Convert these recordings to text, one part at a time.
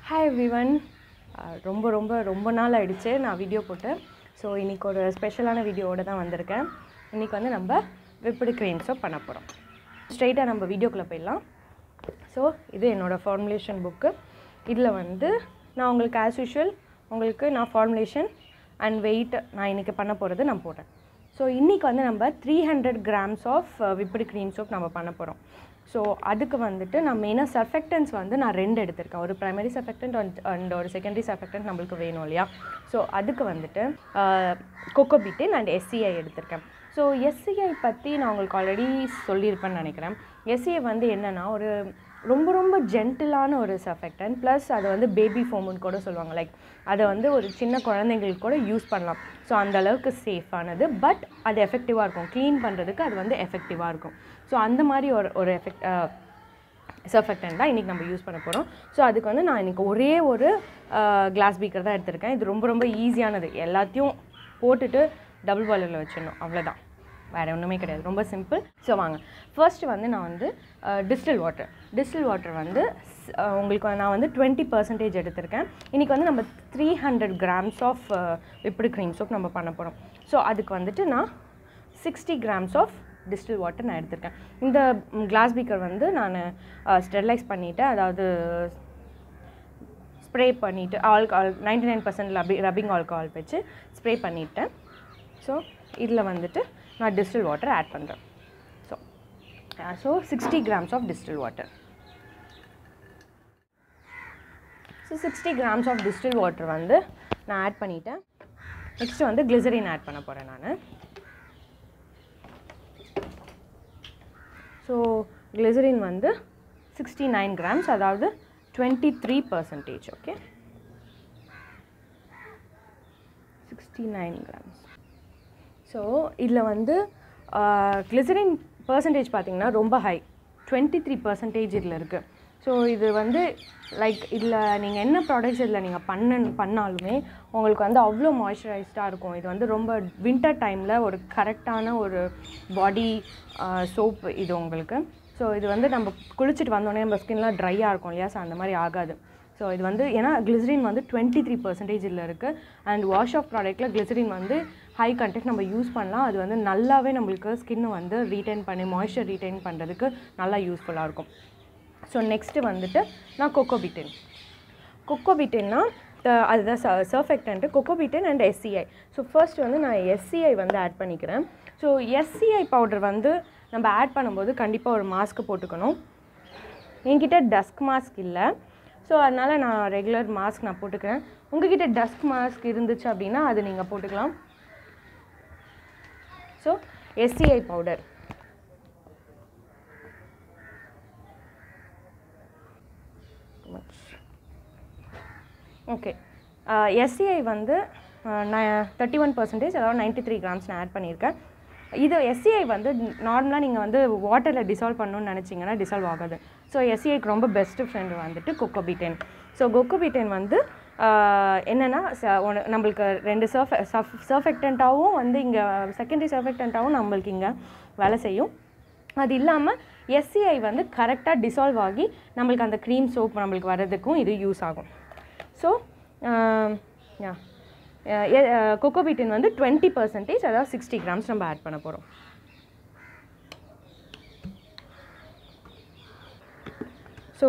Hi everyone. ரொம்ப நாள் ஆயிடுச்சு நான் வீடியோ போட்டு. ஸோ இன்றைக்கி ஒரு ஸ்பெஷலான வீடியோவோட தான் வந்திருக்கேன். இன்றைக்கி வந்து நம்ம விப்டு க்ரீம் சோப் பண்ண போகிறோம். ஸ்ட்ரெயிட்டாக நம்ம வீடியோக்குள்ளே போயிடலாம். ஸோ இது என்னோடய ஃபார்முலேஷன் புக்கு. இதில் வந்து நான் உங்களுக்கு ஆஸ் யூஷுவல் உங்களுக்கு நான் ஃபார்முலேஷன் அண்ட் வெயிட் நான் இன்றைக்கி பண்ண போகிறது நான் போடுறேன். ஸோ இன்றைக்கி வந்து நம்ம 300 grams of whipped cream soap நம்ம பண்ண போகிறோம். ஸோ அதுக்கு வந்துட்டு நான் மெயினாக சர்ஃபெக்டன்ஸ் வந்து நான் 2 எடுத்திருக்கேன். ஒரு ப்ரைமரி சர்ஃபெக்டன்ட் அண்ட் ஒரு செகண்டரி சர்ஃபெக்டன்ட் நம்மளுக்கு வேணும் இல்லையா. ஸோ அதுக்கு வந்துட்டு கோகோ பீட்டைன் அண்ட் SCI எடுத்திருக்கேன். ஸோ SCI பற்றி நான் உங்களுக்கு ஆல்ரெடி சொல்லியிருப்பேன்னு நினைக்கிறேன். SCI வந்து என்னென்னா ஒரு ரொம்ப ஜென்டிலான ஒரு சர்ஃபெக்டன்ட் ப்ளஸ் அதை வந்து பேபி ஃபோமுன்னு கூட சொல்லுவாங்க. லைக் அதை வந்து ஒரு சின்ன குழந்தைங்களுக்கு கூட யூஸ் பண்ணலாம். ஸோ அந்தளவுக்கு சேஃபானது, பட் அது எஃபெக்டிவாக இருக்கும். க்ளீன் பண்ணுறதுக்கு அது வந்து எஃபெக்டிவாக இருக்கும். ஸோ அந்த மாதிரி ஒரு சர்ஃபெக்டன்ட் தான் இன்றைக்கி நம்ம யூஸ் பண்ண போகிறோம். ஸோ அதுக்கு வந்து நான் இன்றைக்கி ஒரே ஒரு கிளாஸ் பீக்கர் தான் எடுத்திருக்கேன். இது ரொம்ப ஈஸியானது. எல்லாத்தையும் போட்டுட்டு டபுள் பாயிலரில் வச்சிடணும், அவ்வளோதான். வேறு ஒன்றுமே கிடையாது, ரொம்ப சிம்பிள். ஸோ வாங்க ஃபர்ஸ்ட்டு வந்து நான் வந்து டிஸ்டில் வாட்டர் வந்து உங்களுக்கு நான் வந்து 20% எடுத்திருக்கேன். இன்றைக்கி வந்து நம்ம 300 grams of whipped cream soap நம்ம பண்ண போகிறோம். ஸோ அதுக்கு வந்துட்டு நான் 60 grams ஆஃப் டிஸ்டில் வாட்டர் நான் எடுத்திருக்கேன். இந்த கிளாஸ் பீக்கர் வந்து நான் ஸ்டெரிலைஸ் பண்ணிவிட்டேன், அதாவது ஸ்ப்ரே பண்ணிவிட்டு ஆல்கஹால் 99% ரப்பிங் ஆல்கஹால் வச்சு ஸ்ப்ரே பண்ணிவிட்டேன். ஸோ இதில் வந்துட்டு நான் டிஸ்டில் வாட்டர் ஆட் பண்ணுறேன். So 60 grams of distil water. So 60 grams of distil water வந்து நான் ஆட் பண்ணிவிட்டேன். நெக்ஸ்ட்டு வந்து கிளிசரின் ஆட் பண்ண போகிறேன் நான். ஸோ கிளிசரின் வந்து 69 grams, அதாவது 23%. Okay, 69 grams. ஸோ இதில் வந்து கிளிசரின் பர்சன்டேஜ் பார்த்திங்கன்னா ரொம்ப ஹை, 23% இதில் இருக்குது. ஸோ இது வந்து லைக் இதில் நீங்கள் என்ன ப்ராடக்ட்ஸ் இதில் நீங்கள் பண்ணாலுமே உங்களுக்கு வந்து அவ்வளோ மாய்ஸ்சரைஸ்டாக இருக்கும். இது வந்து ரொம்ப வின்டர் டைமில் ஒரு கரெக்டான ஒரு பாடி சோப் இது உங்களுக்கு. ஸோ இது வந்து நம்ம குளிச்சுட்டு வந்தோடனே நம்ம ஸ்கின்லாம் ட்ரையாக இருக்கும் இல்லையா, ஸோ அந்த மாதிரி ஆகாது. ஸோ இது வந்து ஏன்னா கிளிசரின் வந்து 23% இதில் இருக்குது. அண்ட் வாஷ் ஆஃப் ப்ராடக்ட்டில் கிளிசரின் வந்து ஹை கண்டென்ட் நம்ம யூஸ் பண்ணலாம். அது வந்து நல்லாவே நம்மளுக்கு ஸ்கின்னை வந்து ரீட்டைன் பண்ணி மாய்ஸ்சர் ரீட்டைன் பண்ணுறதுக்கு நல்லா யூஸ்ஃபுல்லாக இருக்கும். ஸோ நெக்ஸ்ட்டு வந்துட்டு நான் கோகோ பீட்டைன்னா அதுதான் surfactant, coco betaine and SCI. So first வந்து நான் SCI வந்து ஆட் பண்ணிக்கிறேன். ஸோ SCI பவுடர் வந்து நம்ம ஆட் பண்ணும்போது கண்டிப்பாக ஒரு மாஸ்க்கு போட்டுக்கணும். என்கிட்ட டஸ்க் மாஸ்க் இல்லை, ஸோ அதனால் நான் ரெகுலர் மாஸ்க் நான் போட்டுக்கிறேன். உங்கள்கிட்ட டஸ்க் மாஸ்க் இருந்துச்சு அப்படின்னா அது நீங்கள் போட்டுக்கலாம். So SCI powder okay. SCI வந்து நான் 31%, அதாவது 93 grams நான் ஆட் பண்ணியிருக்கேன். இது SCI வந்து நார்மலாக நீங்கள் வந்து வாட்டரில் டிசால்வ் பண்ணணும்னு நினச்சிங்கன்னா டிசால்வ் ஆகாது. ஸோ SCIக்கு ரொம்ப பெஸ்ட்டு ஃப்ரெண்டு வந்துட்டு coco betaine. So coco betaine வந்து என்னென்னா நம்மளுக்கு 2 சர்ஃபெக்டண்ட்டாகவும் வந்து இங்கே செகண்டரி சர்ஃபெக்டண்ட்டாகவும் நம்மளுக்கு இங்கே வேலை செய்யும். அது இல்லாமல் SCI வந்து கரெக்டாக டிசால்வ் ஆகி நம்மளுக்கு அந்த க்ரீம் சோப் நம்மளுக்கு வர்றதுக்கும் இது யூஸ் ஆகும். ஸோ கோகோ பீட்டைன் வந்து 20%, அதாவது 60 grams நம்ம ஆட் பண்ண போகிறோம். ஸோ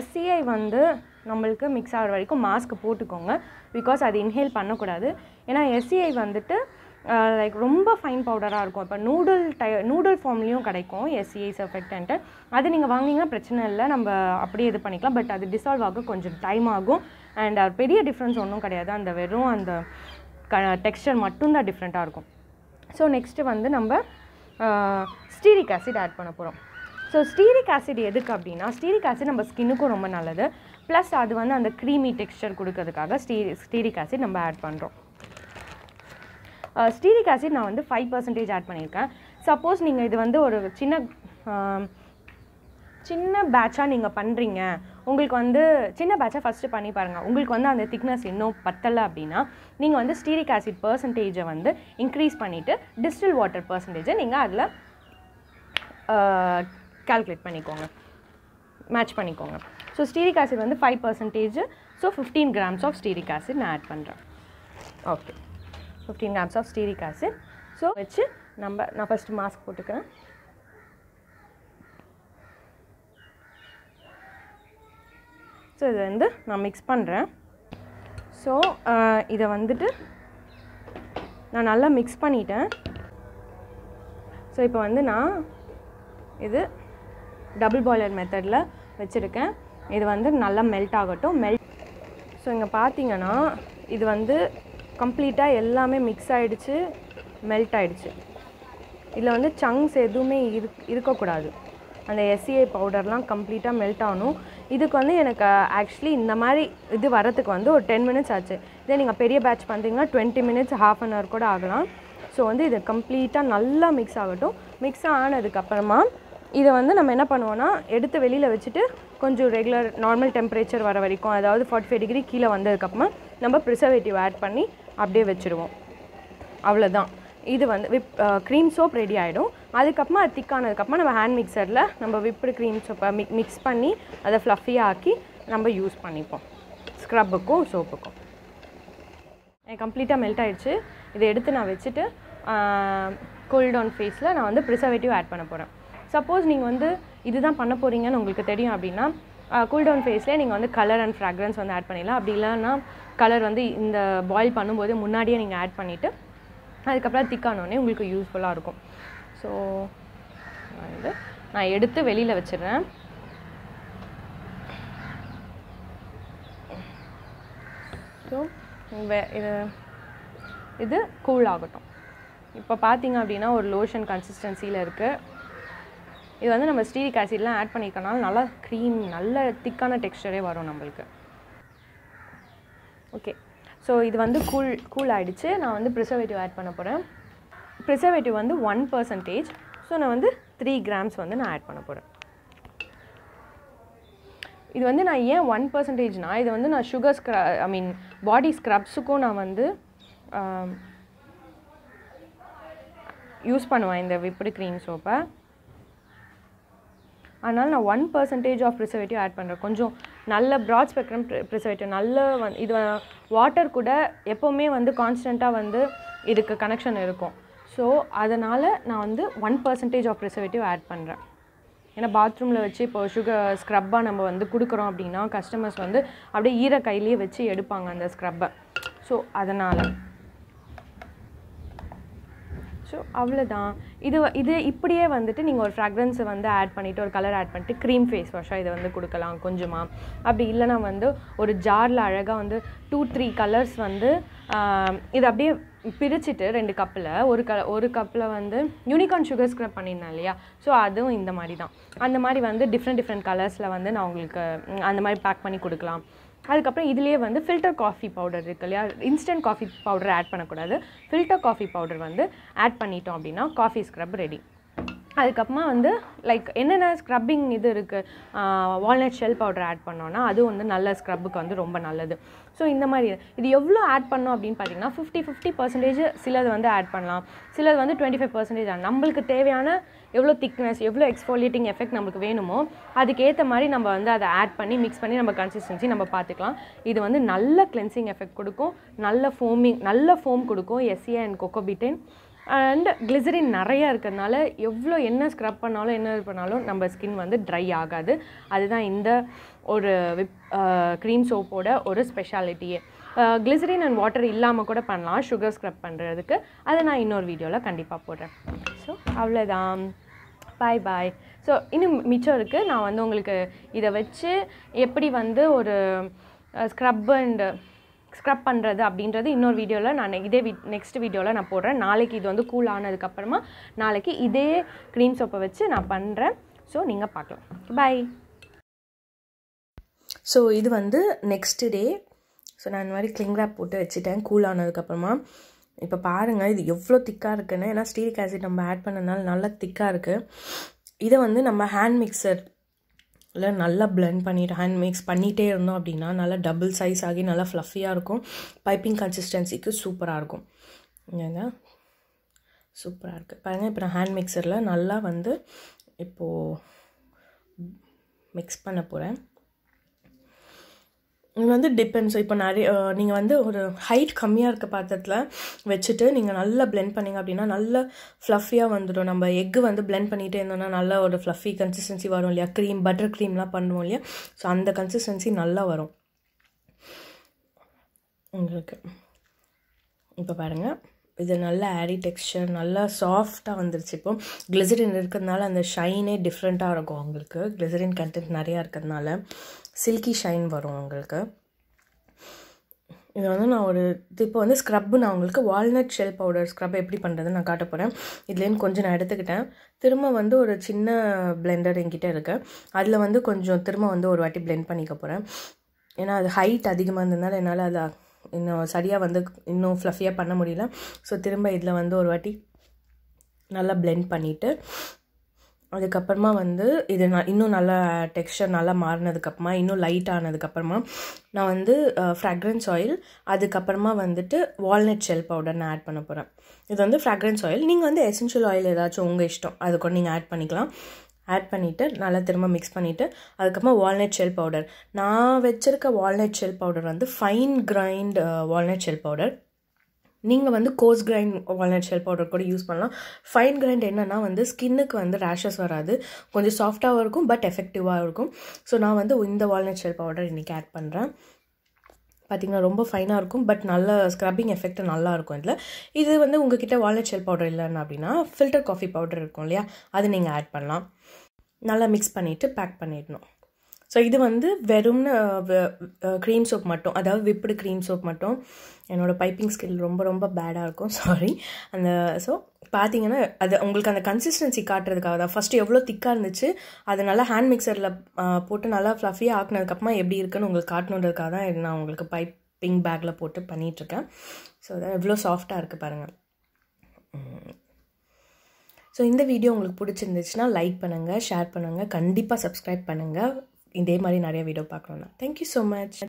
SCI வந்து நம்மளுக்கு மிக்ஸ் ஆகிற வரைக்கும் மாஸ்க் போட்டுக்கோங்க, பிகாஸ் அது இன்ஹேல் பண்ணக்கூடாது. ஏன்னா SCI வந்துட்டு லைக் ரொம்ப ஃபைன் பவுடராக இருக்கும். இப்போ நூடுல் ஃபார்ம்லேயும் கிடைக்கும் SCI சர்ஃபெக்டன்ட்டு. அது நீங்கள் வாங்கினீங்கன்னா பிரச்சனை இல்லை, நம்ம அப்படியே இது பண்ணிக்கலாம். பட் அது டிசால்வ் ஆக கொஞ்சம் டைம் ஆகும். அண்ட் பெரிய டிஃப்ரென்ஸ் ஒன்றும் கிடையாது, அந்த வெறும் அந்த டெக்ஸ்சர் மட்டும்தான் டிஃப்ரெண்ட்டாக இருக்கும். ஸோ நெக்ஸ்ட்டு வந்து நம்ம ஸ்டீரிக் ஆசிட் ஆட் பண்ண போகிறோம். ஸோ ஸ்டீரிக் ஆசிட் எதுக்கு அப்படின்னா, ஸ்டீரிக் ஆசிட் நம்ம ஸ்கின்னுக்கும் ரொம்ப நல்லது, ப்ளஸ் அது வந்து அந்த க்ரீமி டெக்ஸ்சர் கொடுக்கறதுக்காக ஸ்டீரிக் ஆசிட் நம்ம ஆட் பண்ணுறோம். ஸ்டீரிக் ஆசிட் நான் வந்து 5% ஆட் பண்ணியிருக்கேன். சப்போஸ் நீங்கள் இது வந்து ஒரு சின்ன பேட்சாக நீங்கள் பண்ணுறீங்க, உங்களுக்கு வந்து சின்ன பேட்சாக ஃபஸ்ட்டு பண்ணி பாருங்கள், உங்களுக்கு வந்து அந்த திக்னஸ் இன்னும் பத்தலை அப்படின்னா நீங்கள் வந்து ஸ்டீரிக் ஆசிட் பர்சன்டேஜை வந்து இன்க்ரீஸ் பண்ணிவிட்டு டிஸ்டில் வாட்டர் பர்சன்டேஜை நீங்கள் அதில் கால்குலேட் பண்ணிக்கோங்க, மேட்ச் பண்ணிக்கோங்க. ஸோ ஸ்டீரிக் ஆசிட் வந்து 5%. So 15 grams of stearic acid நான் ஆட் பண்ணுறேன். Okay, 15 grams of stearic acid. So வச்சு நான் ஃபஸ்ட்டு மாஸ்க் போட்டுக்கிறேன். ஸோ இதை வந்து நான் மிக்ஸ் பண்ணுறேன். ஸோ இதை வந்துட்டு நான் நல்லா மிக்ஸ் பண்ணிட்டேன். ஸோ இப்போ வந்து நான் இது டபுள் பாய்லர் மெத்தடில் வச்சுருக்கேன். இது வந்து நல்லா மெல்ட் ஆகட்டும். ஸோ இங்கே பார்த்தீங்கன்னா இது வந்து கம்ப்ளீட்டாக எல்லாமே மிக்ஸ் ஆகிடுச்சு, மெல்ட் ஆகிடுச்சு. இதில் வந்து சங்க்ஸ் எதுவுமே இருக்கக்கூடாது. அந்த SCA பவுடர்லாம் கம்ப்ளீட்டாக மெல்ட் ஆகணும். இதுக்கு வந்து எனக்கு ஆக்சுவலி இந்த மாதிரி இது வரத்துக்கு வந்து ஒரு 10 minutes ஆச்சு. இதே நீங்கள் பெரிய பேட்ச் பண்ணுறீங்கன்னா 20 minutes, half an hour கூட ஆகலாம். ஸோ வந்து இது கம்ப்ளீட்டாக நல்லா மிக்ஸ் ஆகட்டும். மிக்ஸ் ஆனதுக்கப்புறமா இதை வந்து நம்ம என்ன பண்ணுவோன்னா எடுத்து வெளியில் வச்சுட்டு கொஞ்சம் ரெகுலர் நார்மல் டெம்பரேச்சர் வர வரைக்கும், அதாவது 45 degree கீழே வந்ததுக்கப்புறமா நம்ம ப்ரிசர்வேட்டிவ் ஆட் பண்ணி அப்படியே வச்சுருவோம். அவ்வளோதான். இது வந்து க்ரீம் சோப் ரெடி ஆகிடும். அதுக்கப்புறமா அது திக்கானதுக்கப்புறமா நம்ம ஹேண்ட் மிக்சரில் நம்ம விப்டு க்ரீம் சோப்பை மிக்ஸ் பண்ணி அதை ஃப்ளஃபியாக ஆக்கி நம்ம யூஸ் பண்ணிப்போம் ஸ்க்ரப்புக்கும் சோப்புக்கும். கம்ப்ளீட்டாக மெல்ட் ஆகிடுச்சு. இதை எடுத்து நான் வச்சுட்டு கூல் டவுன் ஃபேஸில் நான் வந்து ப்ரிசர்வேட்டிவ் ஆட் பண்ண போகிறேன். சப்போஸ் நீங்கள் வந்து இதுதான் பண்ண போகிறீங்கன்னு உங்களுக்கு தெரியும் அப்படின்னா கூல் டவுன் ஃபேஸ்லேயே நீங்கள் வந்து கலர் அண்ட் ஃப்ராக்ரன்ஸ் வந்து ஆட் பண்ணிடலாம். அப்படி இல்லைன்னா கலர் வந்து இந்த பாயில் பண்ணும்போது முன்னாடியே நீங்கள் ஆட் பண்ணிவிட்டு அதுக்கப்புறம் திக்கானோடனே உங்களுக்கு யூஸ்ஃபுல்லாக இருக்கும். ஸோ வந்து நான் எடுத்து வெளியில் வச்சிடுறேன். ஸோ இது கூல் ஆகட்டும். இப்போ பார்த்தீங்க அப்படின்னா ஒரு லோஷன் கன்சிஸ்டன்சியில் இருக்குது. இது வந்து நம்ம ஸ்டீரிக் ஆசிட்லாம் ஆட் பண்ணிக்கனால நல்லா க்ரீம், நல்ல திக்கான டெக்ஸ்டரே வரும் நம்மளுக்கு. ஓகே, ஸோ இது வந்து கூல் ஆகிடுச்சு. நான் வந்து ப்ரிசர்வேட்டிவ் ஆட் பண்ண போகிறேன். ப்ரிசர்வேட்டிவ் வந்து 1%. ஸோ நான் வந்து 3 grams வந்து நான் ஆட் பண்ண போகிறேன். இது வந்து நான் ஏன் 1%னா இது வந்து நான் பாடி ஸ்க்ரப்ஸுக்கும் நான் வந்து யூஸ் பண்ணுவேன் இந்த விப்டு க்ரீம் சோப்பை. அதனால் நான் 1% ஆஃப் ப்ரிசர்வேட்டிவ் ஆட் பண்ணுறேன். கொஞ்சம் நல்ல ப்ராட் ஸ்பெக்ட்ரம் ப்ரிசர்வேட்டிவ், நல்ல இது வாட்டர் கூட எப்போவுமே வந்து கான்ஸ்டண்ட்டாக வந்து இதுக்கு கனெக்ஷன் இருக்கும். ஸோ அதனால் நான் வந்து 1% ஆஃப் ப்ரிசர்வேட்டிவ் ஆட் பண்ணுறேன். ஏன்னா பாத்ரூமில் வச்சு இப்போ சுகர் ஸ்க்ரப்பாக நம்ம வந்து கொடுக்குறோம் அப்படின்னா கஸ்டமர்ஸ் வந்து அப்படியே ஈர கையிலேயே வச்சு எடுப்பாங்க அந்த ஸ்க்ரப்பை. ஸோ அதனால் ஸோ அவ்வளோதான். இது இப்படியே வந்துட்டு நீங்கள் ஒரு ஃப்ராக்ரன்ஸை வந்து ஆட் பண்ணிவிட்டு ஒரு கலர் ஆட் பண்ணிட்டு க்ரீம் ஃபேஸ் வாஷாக இதை வந்து கொடுக்கலாம் கொஞ்சமாக. அப்படி இல்லைனா வந்து ஒரு ஜாரில் அழகாக வந்து 2-3 கலர்ஸ் வந்து இது அப்படியே பிரிச்சுட்டு 2 கப்பில் ஒரு கப்பில் வந்து யூனிகார்ன் சுகர் ஸ்க்ரப் பண்ணியிருந்தேன் இல்லையா. ஸோ அதுவும் இந்த மாதிரி தான். அந்த மாதிரி வந்து டிஃப்ரெண்ட் கலர்ஸில் வந்து நான் உங்களுக்கு அந்த மாதிரி பேக் பண்ணி கொடுக்கலாம். அதுக்கப்புறம் இதுலேயே வந்து ஃபில்டர் காஃபி பவுடர் இருக்கு இல்லையா. இன்ஸ்டன்ட் காஃபி பவுடர் ஆட் பண்ணக்கூடாது. ஃபில்டர் காஃபி பவுடர் வந்து ஆட் பண்ணிட்டோம் அப்படின்னா காஃபி ஸ்க்ரப் ரெடி. அதுக்கப்புறமா வந்து லைக் என்னென்ன ஸ்க்ரப்பிங் இது இருக்குது, வால்நட் ஷெல் பவுடர் ஆட் பண்ணோன்னா அதுவும் வந்து நல்ல ஸ்க்ரப்புக்கு வந்து ரொம்ப நல்லது. ஸோ இந்த மாதிரி இது எவ்வளோ ஆட் பண்ணோம் அப்படின்னு பார்த்தீங்கன்னா 50% சிலது வந்து ஆட் பண்ணலாம், சிலது வந்து 25% நம்மளுக்கு தேவையான எவ்வளோ திக்னஸ், எவ்வளோ எக்ஸ்ஃபோலியேட்டிங் எஃபெக்ட் நம்மளுக்கு வேணுமோ அதுக்கேற்ற மாதிரி நம்ம வந்து அதை ஆட் பண்ணி மிக்ஸ் பண்ணி நம்ம கன்சிஸ்டன்சி நம்ம பார்த்துக்கலாம். இது வந்து நல்ல கிளென்சிங் எஃபெக்ட் கொடுக்கும், நல்ல ஃபோம் கொடுக்கும். SCA and coco betaine and glycerin நிறையா இருக்கிறதுனால எவ்வளோ என்ன ஸ்க்ரப் பண்ணாலும் என்ன இது பண்ணாலும் நம்ம ஸ்கின் வந்து ட்ரை ஆகாது. அதுதான் இந்த ஒரு க்ரீம் சோப்போட ஒரு ஸ்பெஷாலிட்டியே. கிளிசரின் அண்ட் வாட்டர் இல்லாமல் கூட பண்ணலாம் சுகர் ஸ்க்ரப் பண்ணுறதுக்கு. அதை நான் இன்னொரு வீடியோவில் கண்டிப்பாக போடுறேன். ஸோ அவ்வளோதான், பாய் பாய். ஸோ இன்னும் மிச்சம் இருக்குது. நான் வந்து உங்களுக்கு இதை வச்சு எப்படி வந்து ஒரு ஸ்க்ரப் பண்ணுறது அப்படின்றது இன்னொரு வீடியோவில் நான் நெக்ஸ்ட் வீடியோவில் நான் போடுறேன். நாளைக்கு இது வந்து கூல் ஆனதுக்கப்புறமா நாளைக்கு இதே க்ரீம் சோப்பை வச்சு நான் பண்ணுறேன். ஸோ நீங்கள் பார்க்கலாம். பாய். ஸோ இது வந்து நெக்ஸ்ட் டே. ஸோ நான் இந்த மாதிரி கிளிங் ரேப் போட்டு வச்சுட்டேன் கூல் ஆனதுக்கப்புறமா. இப்போ பாருங்கள் இது எவ்வளோ திக்காக இருக்குன்னு. ஏன்னா ஸ்டீரிக் ஆசிட் நம்ம ஆட் பண்ணனால நல்லா திக்காக இருக்குது. இதை வந்து நம்ம ஹேண்ட் மிக்சர் நல்லா பிளெண்ட் பண்ணிவிட்டு ஹேண்ட் மிக்ஸ் பண்ணிகிட்டே இருந்தோம் அப்படின்னா நல்லா டபுள் சைஸ் ஆகி நல்லா ஃப்ளஃபியாக இருக்கும். பைப்பிங் கன்சிஸ்டன்சிக்கு சூப்பராக இருக்கும். இங்கே சூப்பராக இருக்குது பாருங்கள். இப்போ நான் ஹேண்ட் மிக்சரில் நல்லா வந்து இப்போது மிக்ஸ் பண்ண போகிறேன். இது வந்து டிபெண்ட்ஸ். இப்போ நிறைய நீங்கள் வந்து ஒரு ஹைட் கம்மியாக இருக்க பாத்திரத்தில் வச்சுட்டு நீங்கள் நல்லா பிளெண்ட் பண்ணிங்க அப்படின்னா நல்லா ஃப்ளஃபியாக வந்துடும். நம்ம எக்கு வந்து பிளெண்ட் பண்ணிகிட்டே இருந்தோம்னா நல்லா ஒரு ஃப்ளஃபி கன்சிஸ்டன்சி வரும் இல்லையா, க்ரீம் பட்டர் க்ரீம்லாம் பண்ணுவோம் இல்லையா, ஸோ அந்த கன்சிஸ்டன்சி நல்லா வரும் உங்களுக்கு. இப்போ பாருங்கள், இது நல்ல ஏரி டெக்ஸ்சர், நல்லா சாஃப்டாக வந்துருச்சு. இப்போ கிளிசரின் இருக்கிறதுனால அந்த ஷைனே டிஃப்ரெண்ட்டாக இருக்கும் உங்களுக்கு. கிளிசரின் கண்டென்ட் நிறையா இருக்கிறதுனால சில்கி ஷைன் வரும் உங்களுக்கு. இது வந்து நான் இப்போ வந்து ஸ்க்ரப்பு நான் உங்களுக்கு வால்நட் ஷெல் பவுடர் ஸ்க்ரப் எப்படி பண்ணுறதுன்னு நான் காட்ட போகிறேன். இதுலேருந்து கொஞ்சம் நான் எடுத்துக்கிட்டேன். திரும்ப வந்து ஒரு சின்ன பிளெண்டர் என்கிட்ட இருக்குது. அதில் வந்து கொஞ்சம் திரும்ப வந்து ஒரு வாட்டி பிளெண்ட் பண்ணிக்க போகிறேன். ஏன்னா அது ஹைட் அதிகமாக இருந்ததுனால என்னால் அதை இன்னும் சரியாக வந்து இன்னும் ஃப்ளஃபியாக பண்ண முடியல. ஸோ திரும்ப இதில் வந்து ஒரு வாட்டி நல்லா பிளெண்ட் பண்ணிவிட்டு அதுக்கப்புறமா வந்து இது இன்னும் நல்லா டெக்ஸ்சர் நல்லா மாறினதுக்கப்புறமா இன்னும் லைட் ஆனதுக்கப்புறமா நான் வந்து ஃப்ராக்ரன்ஸ் ஆயில், அதுக்கப்புறமா வந்துட்டு வால்நட் ஷெல் பவுடர் நான் ஆட் பண்ண போகிறேன். இது வந்து ஃப்ராக்ரன்ஸ் ஆயில். நீங்கள் வந்து எசென்ஷியல் ஆயில் ஏதாச்சும் உங்கள் இஷ்டம், அது கூட நீங்கள் ஆட் பண்ணிக்கலாம். ஆட் பண்ணிவிட்டு நல்லா திரும்ப மிக்ஸ் பண்ணிவிட்டு அதுக்கப்புறமா வால்நட் ஷெல் பவுடர். நான் வச்சுருக்க வால்நட் ஷெல் பவுடர் வந்து fine grind walnut shell powder. நீங்கள் வந்து course grind walnut shell powder கூட யூஸ் பண்ணலாம். ஃபைன் கிரைண்ட் என்னென்னா வந்து ஸ்கின்னுக்கு வந்து ரேஷஸ் வராது, கொஞ்சம் சாஃப்டாகவும் இருக்கும், பட் எஃபெக்டிவாக இருக்கும். ஸோ நான் வந்து இந்த வால்நட் ஷெல் பவுடர் இன்றைக்கி ஆட் பண்ணுறேன். பார்த்திங்கன்னா ரொம்ப ஃபைனாக இருக்கும், பட் நல்ல ஸ்க்ரப்பிங் எஃபெக்ட் நல்லாயிருக்கும் இதில். இது வந்து உங்ககிட்ட வால்நட் ஷெல் பவுடர் இல்லைன்னா அப்படின்னா ஃபில்டர் காஃபி பவுடர் இருக்கும் இல்லையா, அது நீங்கள் ஆட் பண்ணலாம். நல்லா மிக்ஸ் பண்ணிவிட்டு பேக் பண்ணிடணும். ஸோ இது வந்து வெறும் க்ரீம் சோப் மட்டும், அதாவது விப்டு க்ரீம் சோப் மட்டும். என்னோடய பைப்பிங் ஸ்கில் ரொம்ப ரொம்ப பேடாக இருக்கும், சாரி. ஸோ பார்த்தீங்கன்னா அது உங்களுக்கு அந்த கன்சிஸ்டன்சி காட்டுறதுக்காக தான். ஃபஸ்ட்டு எவ்வளோ திக்காக இருந்துச்சு, அது நல்லா ஹேண்ட் மிக்சரில் போட்டு நல்லா ஃப்ளஃபியாக ஆக்குனதுக்கப்புறமா எப்படி இருக்குன்னு உங்களுக்கு காட்டணுன்றதுக்காக தான் நான் உங்களுக்கு பைப்பிங் பேக்கில் போட்டு பண்ணிகிட்ருக்கேன். ஸோ அதான் எவ்வளோ சாஃப்டாக இருக்குது பாருங்கள். ஸோ இந்த வீடியோ உங்களுக்கு பிடிச்சிருந்துச்சுன்னா லைக் பண்ணுங்கள், ஷேர் பண்ணுங்கள், கண்டிப்பாக சப்ஸ்கிரைப் பண்ணுங்கள். இதே மாதிரி நிறைய வீடியோ பார்க்கணுன்னா. Thank you so much.